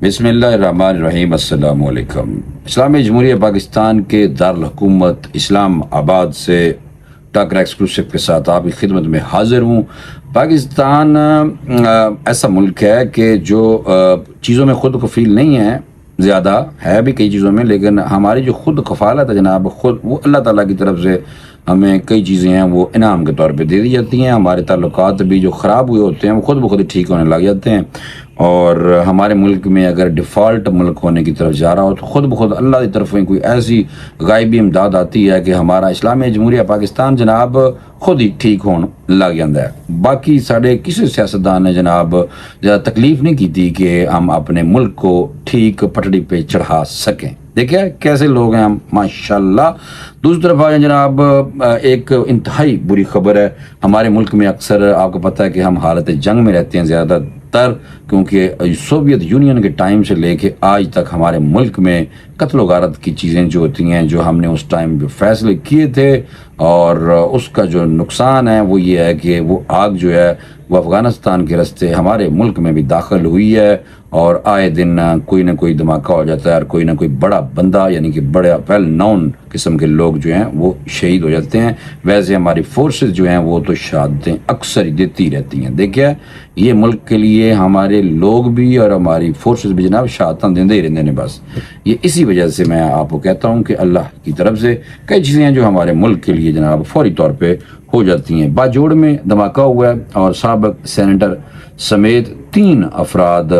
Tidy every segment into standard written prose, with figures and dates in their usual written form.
بسم اللہ الرحمن الرحیم۔ السلام علیکم۔ اسلامی جمہوریہ پاکستان کے دارالحکومت اسلام آباد سے ٹاکرا ایکسکلوسیو کے ساتھ آپ کی خدمت میں حاضر ہوں۔ پاکستان ایسا ملک ہے کہ جو چیزوں میں خود کفیل نہیں ہے، زیادہ ہے بھی کئی چیزوں میں، لیکن ہماری جو خود کفالت ہے جناب، خود وہ اللہ تعالیٰ کی طرف سے ہمیں کئی چیزیں ہیں وہ انعام کے طور پہ دے دی جاتی ہیں۔ ہمارے تعلقات بھی جو خراب ہوئے ہوتے ہیں وہ خود بخود ٹھیک ہونے لگ جاتے ہیں، اور ہمارے ملک میں اگر ڈیفالٹ ملک ہونے کی طرف جا رہا ہو تو خود بخود اللہ کی طرف کوئی ایسی غائبی امداد آتی ہے کہ ہمارا اسلامی جمہوریہ پاکستان جناب خود ہی ٹھیک ہونے لگ جاتا ہے۔ باقی سارے کسی سیاستدان نے جناب زیادہ تکلیف نہیں کی تھی کہ ہم اپنے ملک کو ٹھیک پٹڑی پہ چڑھا سکیں۔ دیکھیں کیسے لوگ ہیں ہم، ماشاءاللہ۔ دوسری طرف آئے جناب، ایک انتہائی بری خبر ہے۔ ہمارے ملک میں اکثر آپ کو پتہ ہے کہ ہم حالت جنگ میں رہتے ہیں زیادہ تر، کیونکہ سوویت یونین کے ٹائم سے لے کے آج تک ہمارے ملک میں قتل و غارت کی چیزیں جو ہوتی ہیں، جو ہم نے اس ٹائم پہ فیصلے کیے تھے، اور اس کا جو نقصان ہے وہ یہ ہے کہ وہ آگ جو ہے وہ افغانستان کے راستے ہمارے ملک میں بھی داخل ہوئی ہے، اور آئے دن کوئی نہ کوئی دھماکہ ہو جاتا ہے، اور کوئی نہ کوئی بڑا بندہ یعنی کہ بڑے ویل نون قسم کے لوگ جو ہیں وہ شہید ہو جاتے ہیں۔ ویسے ہماری فورسز جو ہیں وہ تو شہادتیں اکثر ہی دیتی رہتی ہیں۔ دیکھیں یہ ملک کے لیے ہمارے لوگ بھی اور ہماری فورسز بھی جناب شہادتیں دیندے ہی رہتے ہیں۔ بس یہ اسی وجہ سے میں آپ کو کہتا ہوں کہ اللہ کی طرف سے کئی چیزیں ہیں جو ہمارے ملک کے لیے جناب فوری طور پہ ہو جاتی ہیں۔ باجوڑ میں دھماکہ ہوا ہے اور سابق سینیٹر سمیت 3 افراد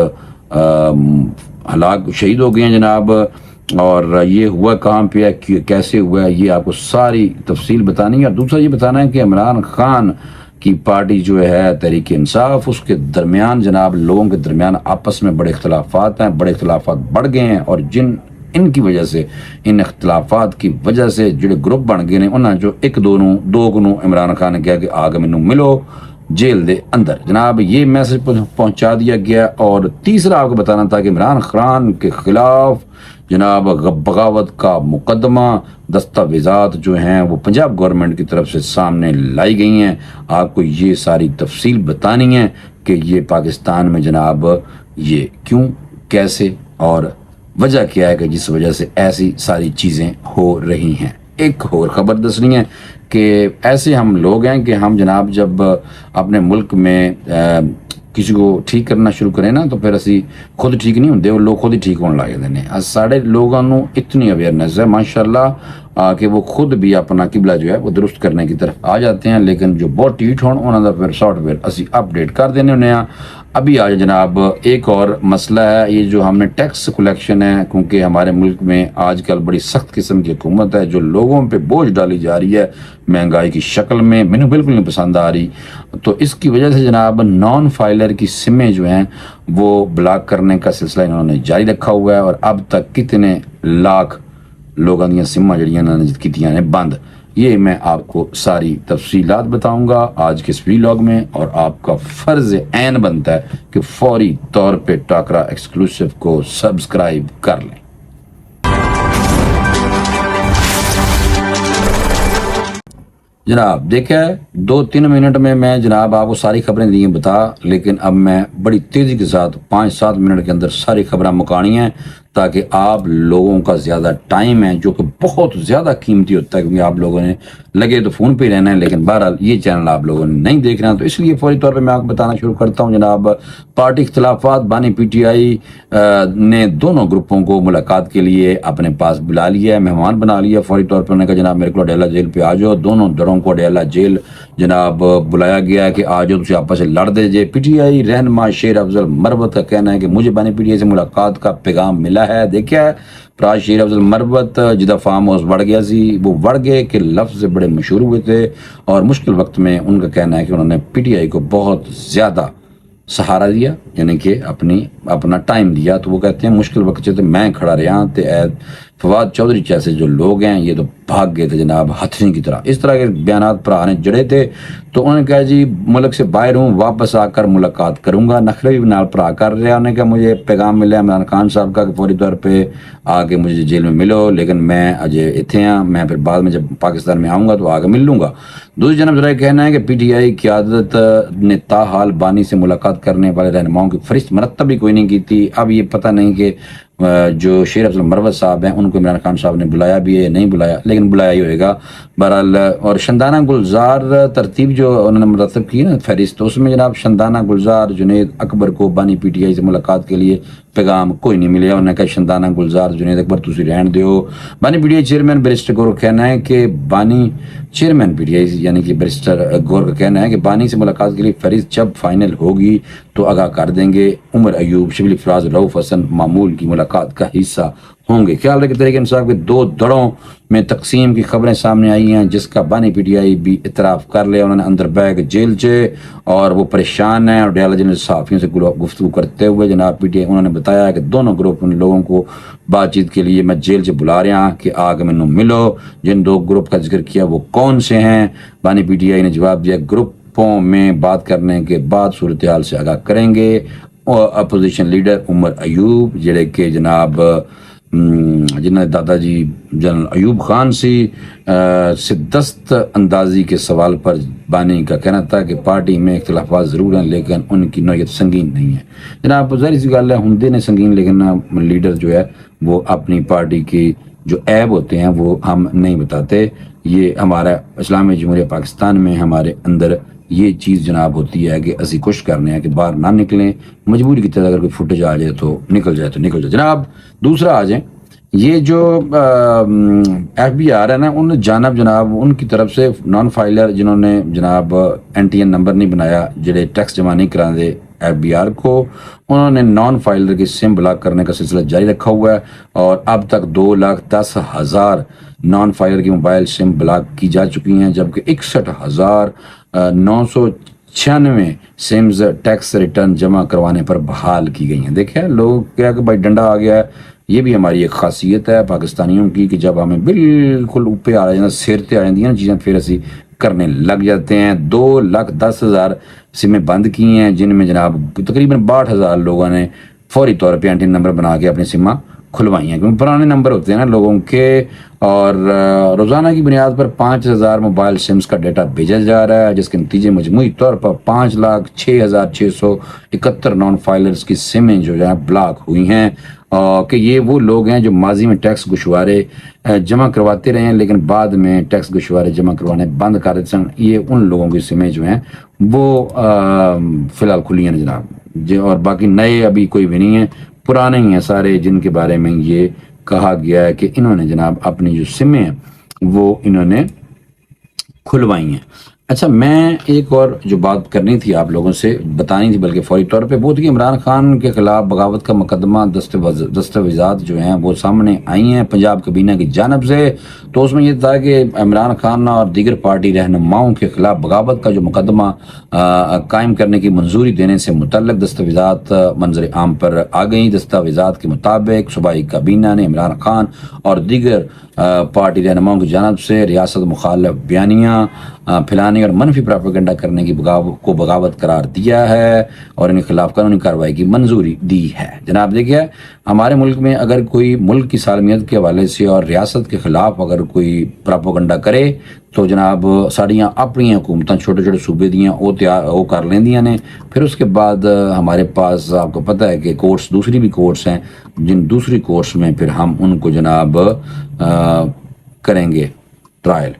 ہلاک شہید ہو گئے ہیں جناب، اور یہ ہوا کہاں پہ ہے، کیسے ہوا ہے، یہ آپ کو ساری تفصیل بتانی ہے۔ اور دوسرا یہ بتانا ہے کہ عمران خان کی پارٹی جو ہے تحریک انصاف، اس کے درمیان جناب لوگوں کے درمیان آپس میں بڑے اختلافات ہیں، بڑے اختلافات بڑھ گئے ہیں، اور ان کی وجہ سے، ان اختلافات کی وجہ سے جڑے گروپ بن گئے ہیں، انہاں جو دو گنوں عمران خان نے کہا کہ آگ مینوں ملو جیل دے اندر، جناب یہ میسج پہنچا دیا گیا۔ اور تیسرا آپ کو بتانا تھا کہ عمران خان کے خلاف جناب بغاوت کا مقدمہ دستاویزات جو ہیں وہ پنجاب گورنمنٹ کی طرف سے سامنے لائی گئی ہیں۔ آپ کو یہ ساری تفصیل بتانی ہے کہ یہ پاکستان میں جناب یہ کیوں، کیسے، اور وجہ کیا ہے کہ جس وجہ سے ایسی ساری چیزیں ہو رہی ہیں۔ ایک اور خبر دسنی ہے کہ ایسے ہم لوگ ہیں کہ ہم جناب جب اپنے ملک میں کسی کو ٹھیک کرنا شروع کریں نا تو پھر اسی خود ٹھیک نہیں ہوندے، وہ لوگ خود ہی ٹھیک ہونے لگ جاتے ہیں۔ سارے لوگوں نو اتنی اویئرنیس ہے ماشاءاللہ کہ وہ خود بھی اپنا قبلہ جو ہے وہ درست کرنے کی طرف آ جاتے ہیں، لیکن جو بہت ٹھیٹ ہون انہوں دا پھر سافٹ ویئر اسی اپڈیٹ کر دینے ہونے ہیں۔ ابھی آج جناب ایک اور مسئلہ ہے، یہ جو ہم نے ٹیکس کلیکشن ہے، کیونکہ ہمارے ملک میں آج کل بڑی سخت قسم کی حکومت ہے جو لوگوں پہ بوجھ ڈالی جا رہی ہے مہنگائی کی شکل میں، مجھے بالکل نہیں پسند آ رہی۔ تو اس کی وجہ سے جناب نان فائلر کی سمیں جو ہیں وہ بلاک کرنے کا سلسلہ انہوں نے جاری رکھا ہوا ہے، اور اب تک کتنے لاکھ لوگوں دیا سماں جڑیاں انہوں نے کیتیاں نے بند۔ یہ میں آپ کو ساری تفصیلات بتاؤں گا آج کے اس ویلاگ میں، اور آپ کا فرض عین بنتا ہے کہ فوری طور پہ ٹاکرا ایکسکلوسیو کو سبسکرائب کر لیں۔ جناب دیکھیں 2-3 منٹ میں جناب آپ کو ساری خبریں دی ہیں بتا، لیکن اب میں بڑی تیزی کے ساتھ 5-7 منٹ کے اندر ساری خبریں مکانی ہیں، تاکہ آپ لوگوں کا زیادہ ٹائم ہے جو کہ بہت زیادہ قیمتی ہوتا ہے، کیونکہ آپ لوگوں نے لگے تو فون پہ ہی رہنا ہے، لیکن بہرحال یہ چینل آپ لوگوں نے نہیں دیکھ رہے ہیں، تو اس لیے فوری طور پہ میں آپ کو بتانا شروع کرتا ہوں۔ جناب پارٹی اختلافات بانی پی ٹی آئی نے دونوں گروپوں کو ملاقات کے لیے اپنے پاس بلا لیا ہے، مہمان بنا لیا فوری طور پر۔ انہوں نے کہا جناب میرے کو اڈیالہ جیل پہ آ جاؤ، دونوں دھڑوں کو اڈیالہ جیل جناب بلایا گیا ہے کہ آ جاؤ تجھے آپس سے لڑ دے جے۔ پی ٹی آئی رہنما شیر افضل مروت کا کہنا ہے کہ مجھے بانی پی ٹی آئی سے ملاقات کا پیغام ملا ہے۔ دیکھا ہے پراج شیر افضل مروت جدہ فارم ہاؤس بڑھ گیا سی، وہ بڑھ گئے کہ لفظ بڑے مشہور ہوئے تھے، اور مشکل وقت میں ان کا کہنا ہے کہ انہوں نے پی ٹی آئی کو بہت زیادہ سہارا دیا، یعنی کہ اپنا ٹائم دیا۔ تو وہ کہتے ہیں مشکل وقت سے میں کھڑا رہا تے فواد چودھری جیسے جو لوگ ہیں یہ تو بھاگ گئے تھے جناب ہتھنی کی طرح. اس طرح کے بیانات پر آنے جڑے تھے تو انہوں نے کہا جی ملک سے باہر ہوں, واپس آ کر ملاقات کروں گا. نخرے بھی نال پر کر رہے ہیں. انہوں نے کہا مجھے پیغام ملا عمران خان صاحب کا کہ فوری طور پہ آ کے مجھے جیل میں ملو, لیکن میں اجے اتنے ہاں, میں پھر بعد میں جب پاکستان میں آؤں گا تو آ کے مل لوں گا. دوسری جانب ذرا کہنا ہے کہ پی ٹی آئی قیادت نے تاحال بانی سے ملاقات کرنے والے رہنماؤں کی فہرست مرتب ہی کوئی نہیں کی تھی. اب یہ پتہ نہیں کہ جو شیر افضل مروت صاحب ہیں ان کو عمران خان صاحب نے بلایا بھی ہے یا نہیں بلایا, لیکن بلایا ہی ہوئے گا بہرحال. اور شندانہ گلزار ترتیب جو انہوں نے مرتب کی نا فہرست, اس میں جناب شندانہ گلزار جنید اکبر کو بانی پی ٹی آئی سے ملاقات کے لیے پیغام کوئی نہیں ملیا. انہوں نے کہا شندانہ گلزار جنید اکبر تسی رہن دیو. بانی P T I chairman barrister گور کا کہنا ہے کہ بانی چیئرمین پی ٹی آئی یعنی کہ بیرسٹر گور کا کہنا ہے کہ بانی سے ملاقات کے لیے فہرست جب فائنل ہوگی تو آگاہ کر دیں گے. عمر ایوب, شبلی فراز, رؤف حسن معمول کی ملاقات کا حصہ ہوں گے. خیال رکھے تحریک انصاف کے 2 دڑوں میں تقسیم کی خبریں سامنے آئی ہیں جس کا بانی پی ٹی آئی بھی اعتراف کر لیا. انہوں نے اندر بیگ جیل چے اور وہ پریشان ہیں. اور ڈیالہ جنرل صحافیوں سے گفتگو کرتے ہوئے جناب پی ٹی آئی انہوں نے بتایا کہ دونوں گروپ ان لوگوں کو بات چیت کے لیے میں جیل سے بلا رہا ہوں کہ آگے میں ملو. جن 2 گروپ کا ذکر کیا وہ کون سے ہیں؟ بانی پی ٹی آئی نے جواب دیا گروپوں میں بات کرنے کے بعد صورتحال سے آگاہ کریں گے. اور اپوزیشن لیڈر عمر ایوب جڑے کہ جناب جنہوں نے دادا جی جنرل ایوب خان سے دست اندازی کے سوال پر بانی کا کہنا تھا کہ پارٹی میں اختلافات ضرور ہیں لیکن ان کی نوعیت سنگین نہیں ہے. جناب ظاہر سی گل ہے ہندے نے سنگین, لیکن لیڈر جو ہے وہ اپنی پارٹی کی جو عیب ہوتے ہیں وہ ہم نہیں بتاتے. یہ ہمارا اسلامی جمہوریہ پاکستان میں ہمارے اندر یہ چیز جناب ہوتی ہے کہ اسی کوشش کرنے ہیں کہ باہر نہ نکلیں, مجبوری کی طرح اگر کوئی فوٹیج آ جائے تو نکل جائے. جناب دوسرا آ جائیں, یہ جو ایف بی آر ہے نا ان جانب جناب ان کی طرف سے نان فائلر جنہوں نے جناب این ٹی این نمبر نہیں بنایا جڑے ٹیکس جمع نہیں کرا دے ایف بی آر کو, انہوں نے نان فائلر کی سم بلاک کرنے کا سلسلہ جاری رکھا ہوا ہے. اور اب تک 2,10,000 نان فائلر کی موبائل سم بلاک کی جا چکی ہیں, جبکہ 61,996 سمز ٹیکس ریٹرن جمع کروانے پر بحال کی گئی ہیں. دیکھیں لوگ کیا کہ بھائی ڈنڈا آ گیا ہے. یہ بھی ہماری ایک خاصیت ہے پاکستانیوں کی کہ جب ہمیں بالکل اوپر آ جانا سیر تے آ جاتی ہیں چیزیں پھر اسی کرنے لگ جاتے ہیں. 2,10,000 سمیں بند کی ہیں جن میں جناب تقریباً 62,000 لوگوں نے فوری طور پہ این ٹی این نمبر بنا کے اپنی سمیں کھلوائی ہیں, کیونکہ پرانے نمبر ہوتے ہیں نا لوگوں کے. اور روزانہ کی بنیاد پر 5,000 موبائل سمز کا ڈیٹا بھیجا جا رہا ہے جس کے نتیجے مجموعی طور پر 5,06,671 نان فائلرز کی سمیں جو ہے بلاک ہوئی ہیں. کہ یہ وہ لوگ ہیں جو ماضی میں ٹیکس گوشوارے جمع کرواتے رہے ہیں لیکن بعد میں ٹیکس گوشوارے جمع کروانے بند کر دیتے ہیں. یہ ان لوگوں کی سمیں جو ہیں وہ فی الحال کھلی ہیں جناب, اور باقی نئے ابھی کوئی بھی نہیں ہیں, پرانے ہی ہیں سارے جن کے بارے میں یہ کہا گیا ہے کہ انہوں نے جناب اپنی جو سمیں ہیں وہ انہوں نے کھلوائی ہیں. اچھا میں ایک اور جو بات کرنی تھی آپ لوگوں سے بتانی تھی بلکہ فوری طور پہ وہ تھی کہ عمران خان کے خلاف بغاوت کا مقدمہ دستاویزات جو ہیں وہ سامنے آئی ہیں پنجاب کابینہ کی جانب سے. تو اس میں یہ تھا کہ عمران خان اور دیگر پارٹی رہنماؤں کے خلاف بغاوت کا جو مقدمہ قائم کرنے کی منظوری دینے سے متعلق دستاویزات منظر عام پر آ گئیں. دستاویزات کے مطابق صوبائی کابینہ نے عمران خان اور دیگر پارٹی رہنماؤں کی جانب سے ریاست مخالف بیانیاں پھیلانے اور منفی پراپیگنڈا کرنے کی کو بغاوت قرار دیا ہے اور ان کے خلاف قانونی کارروائی کی منظوری دی ہے. جناب دیکھیے ہمارے ملک میں اگر کوئی ملک کی سالمیت کے حوالے سے اور ریاست کے خلاف اگر کوئی پراپیگنڈا کرے تو جناب ساڑیاں اپنی حکومتیں چھوٹے چھوٹے صوبے دیاں وہ کر لیندیاں نے. پھر اس کے بعد ہمارے پاس آپ کو پتہ ہے کہ کورٹس دوسری بھی کورٹس ہیں جن دوسری کورٹس میں پھر ہم ان کو جناب کریں گے ٹرائل.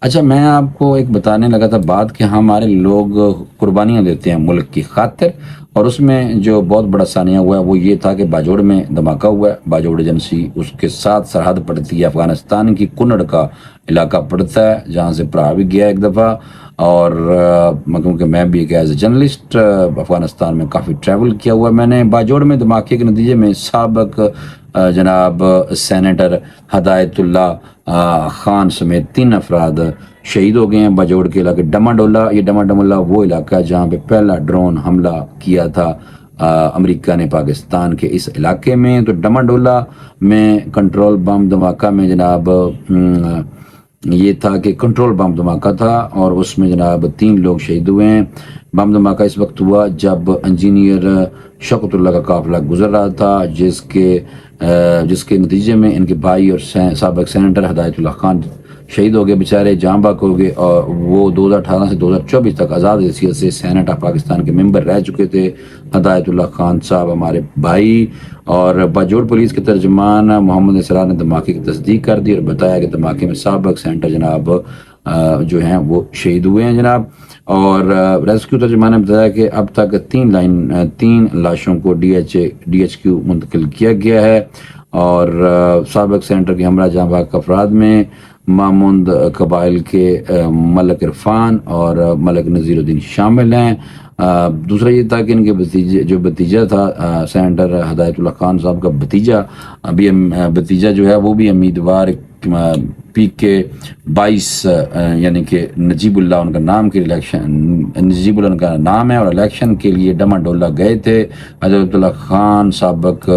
اچھا میں آپ کو ایک بتانے لگا تھا بات کہ ہمارے لوگ قربانیاں دیتے ہیں ملک کی خاطر, اور اس میں جو بہت بڑا ثانیہ ہوا ہے وہ یہ تھا کہ باجوڑ میں دھماکہ ہوا ہے. باجوڑ ایجنسی اس کے ساتھ سرحد پڑتی ہے افغانستان کی کنڑ کا علاقہ پڑتا ہے جہاں سے پڑھا بھی گیا ایک دفعہ. اور کیونکہ میں بھی ایک ایز اے جرنلسٹ افغانستان میں کافی ٹریول کیا ہوا میں نے. باجوڑ میں دھماکے کے نتیجے میں سابق جناب سینیٹر ہدایت اللہ خان سمیت 3 افراد شہید ہو گئے ہیں باجوڑ کے علاقے ڈما ڈولا. یہ ڈما ڈولا وہ علاقہ ہے جہاں پہ پہلا ڈرون حملہ کیا تھا امریکہ نے پاکستان کے اس علاقے میں. تو ڈماڈولا میں کنٹرول بم دھماکہ میں جناب یہ تھا کہ کنٹرول بم دھماکہ تھا اور اس میں جناب 3 لوگ شہید ہوئے ہیں. بم دھماکہ اس وقت ہوا جب انجینئر شوکت اللہ کا قافلہ گزر رہا تھا، جس کے نتیجے میں ان کے بھائی اور سابق سینیٹر ہدایت اللہ خان شہید ہو گئے، بیچارے جاں بحق ہو گئے. اور وہ 2018 سے 2024 تک آزاد حیثیت سے سینٹ آف پاکستان کے ممبر رہ چکے تھے. ہدایت اللہ خان صاحب ہمارے بھائی. اور باجوڑ پولیس کے ترجمان محمد اسرار نے دھماکے کی تصدیق کر دی اور بتایا کہ دھماکے میں سابق سینیٹر جناب جو ہیں وہ شہید ہوئے ہیں جناب. اور ریسکیو ترجمان نے بتایا کہ اب تک 3 لاشوں کو DHQ منتقل کیا گیا ہے. اور سابق سینیٹر کے ہمراہ جاں بحق افراد میں ماموند قبائل کے ملک عرفان اور ملک نذیر الدین شامل ہیں. دوسرا یہ تھا کہ ان کے بھتیجا تھا سینیٹر ہدایت اللہ خان صاحب کا بھتیجا جو ہے وہ بھی امیدوار PK 22 یعنی کہ نجیب اللہ ان کا نام کے نجیب اللہ ان کا نام ہے اور الیکشن کے لیے ڈماڈولا گئے تھے. ہدایت اللہ خان سابق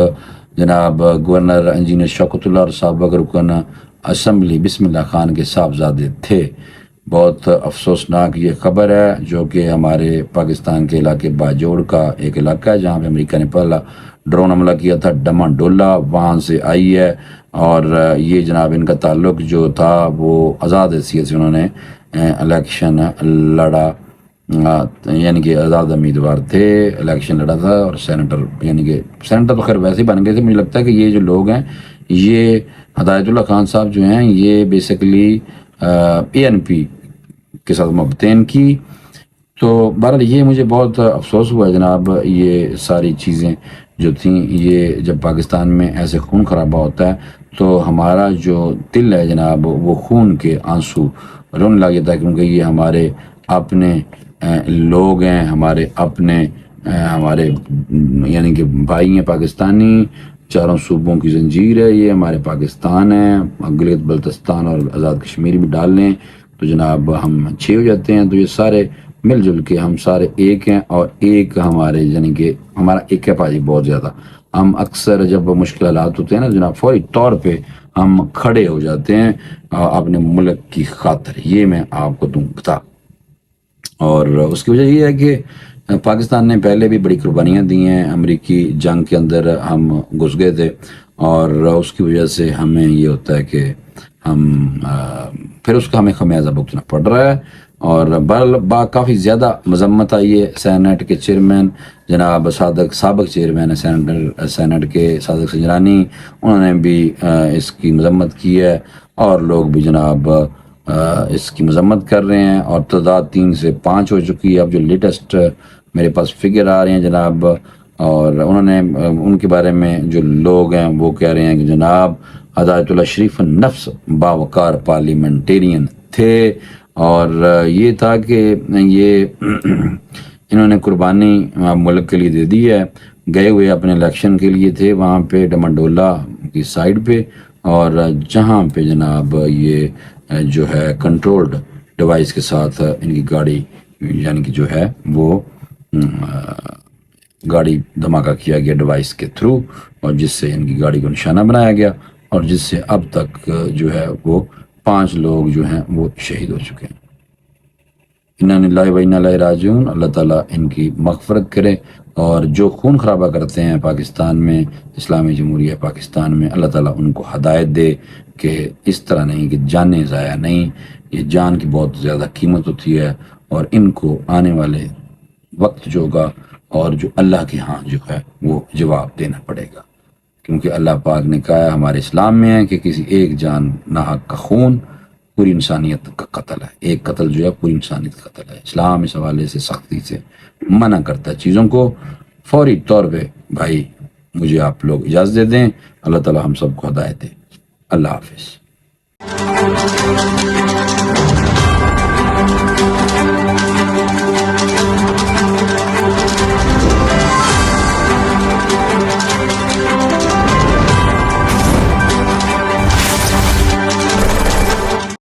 جناب گورنر انجینئر شوکت اللہ اور سابق رکن اسمبلی بسم اللہ خان کے صاحبزادے تھے. بہت افسوسناک یہ خبر ہے جو کہ ہمارے پاکستان کے علاقے باجوڑ کا ایک علاقہ ہے جہاں پہ امریکہ نے پہلا ڈرون حملہ کیا تھا ڈماڈولا وہاں سے آئی ہے. اور یہ جناب ان کا تعلق جو تھا وہ آزاد حیثیت سے انہوں نے الیکشن لڑا، یعنی کہ آزاد امیدوار تھے، الیکشن لڑا تھا. اور سینیٹر یعنی کہ سینیٹر تو خیر ویسے ہی بن گئے تھے. مجھے لگتا ہے کہ یہ جو لوگ ہیں یہ ہدایت اللہ خان صاحب جو ہیں یہ بیسیکلی ANP کے ساتھ مبتین کی. تو بہرحال یہ مجھے بہت افسوس ہوا جناب. یہ ساری چیزیں جو تھیں یہ جب پاکستان میں ایسے خون خرابہ ہوتا ہے تو ہمارا جو دل ہے جناب وہ خون کے آنسو رونے لگ جاتا ہے، کیونکہ یہ ہمارے اپنے لوگ ہیں، ہمارے یعنی کہ بھائی ہیں پاکستانی. 4 صوبوں کی زنجیر ہے یہ، ہمارے پاکستان ہے. گلگت بلتستان اور آزاد کشمیر بھی ڈال لیں تو جناب ہم 6 ہو جاتے ہیں. تو یہ سارے مل جل کے ہم سارے ایک ہیں اور ایک ہمارے یعنی کہ ہمارا ایک ہے پاجی بہت زیادہ. ہم اکثر جب مشکل حالات ہوتے ہیں نا جناب فوری طور پہ ہم کھڑے ہو جاتے ہیں اپنے ملک کی خاطر. یہ میں آپ کو دوں بتا. اور اس کی وجہ یہ ہے کہ پاکستان نے پہلے بھی بڑی قربانیاں دی ہیں. امریکی جنگ کے اندر ہم گھس گئے تھے اور اس کی وجہ سے ہمیں یہ ہوتا ہے کہ پھر اس کا ہمیں خمیازہ بھگتنا پڑ رہا ہے. اور کافی زیادہ مذمت آئی ہے. سینٹ کے چیئرمین جناب سابق چیئرمین ہے سینٹ کے صادق سنجرانی، انہوں نے بھی اس کی مذمت کی ہے اور لوگ بھی جناب اس کی مذمت کر رہے ہیں. اور تعداد 3 سے 5 ہو چکی ہے اب جو لیٹسٹ میرے پاس فگر آ رہے ہیں جناب. اور انہوں نے ان کے بارے میں جو لوگ ہیں وہ کہہ رہے ہیں کہ جناب ہدایت اللہ شریف نفس باوقار پارلیمنٹیرین تھے. اور یہ تھا کہ یہ انہوں نے قربانی ملک کے لیے دے دی ہے. گئے ہوئے اپنے الیکشن کے لیے تھے وہاں پہ ڈماڈولا کی سائڈ پہ، اور جہاں پہ جناب یہ جو ہے کنٹرولڈ ڈیوائس کے ساتھ ان کی گاڑی یعنی کہ جو ہے وہ گاڑی دھماکہ کیا گیا ڈیوائس کے تھرو، اور جس سے ان کی گاڑی کو نشانہ بنایا گیا اور جس سے اب تک جو ہے وہ 5 لوگ جو ہیں وہ شہید ہو چکے ہیں. انا للہ و انا الیہ راجعون. اللہ تعالیٰ ان کی مغفرت کرے. اور جو خون خرابہ کرتے ہیں پاکستان میں، اسلامی جمہوریہ پاکستان میں، اللہ تعالیٰ ان کو ہدایت دے کہ اس طرح نہیں کہ جانیں ضائع نہیں. یہ جان کی بہت زیادہ قیمت ہوتی ہے اور ان کو آنے والے وقت جو ہوگا اور جو اللہ کے ہاں جو ہے وہ جواب دینا پڑے گا. کیونکہ اللہ پاک نے کہا ہے ہمارے اسلام میں ہے کہ کسی ایک جان ناحق کا خون پوری انسانیت کا قتل ہے. ایک قتل جو ہے پوری انسانیت کا قتل ہے. اسلام اس حوالے سے سختی سے منع کرتا ہے چیزوں کو. فوری طور پہ بھائی مجھے آپ لوگ اجازت دے دیں. اللہ تعالی ہم سب کو ہدایت دے. اللہ حافظ.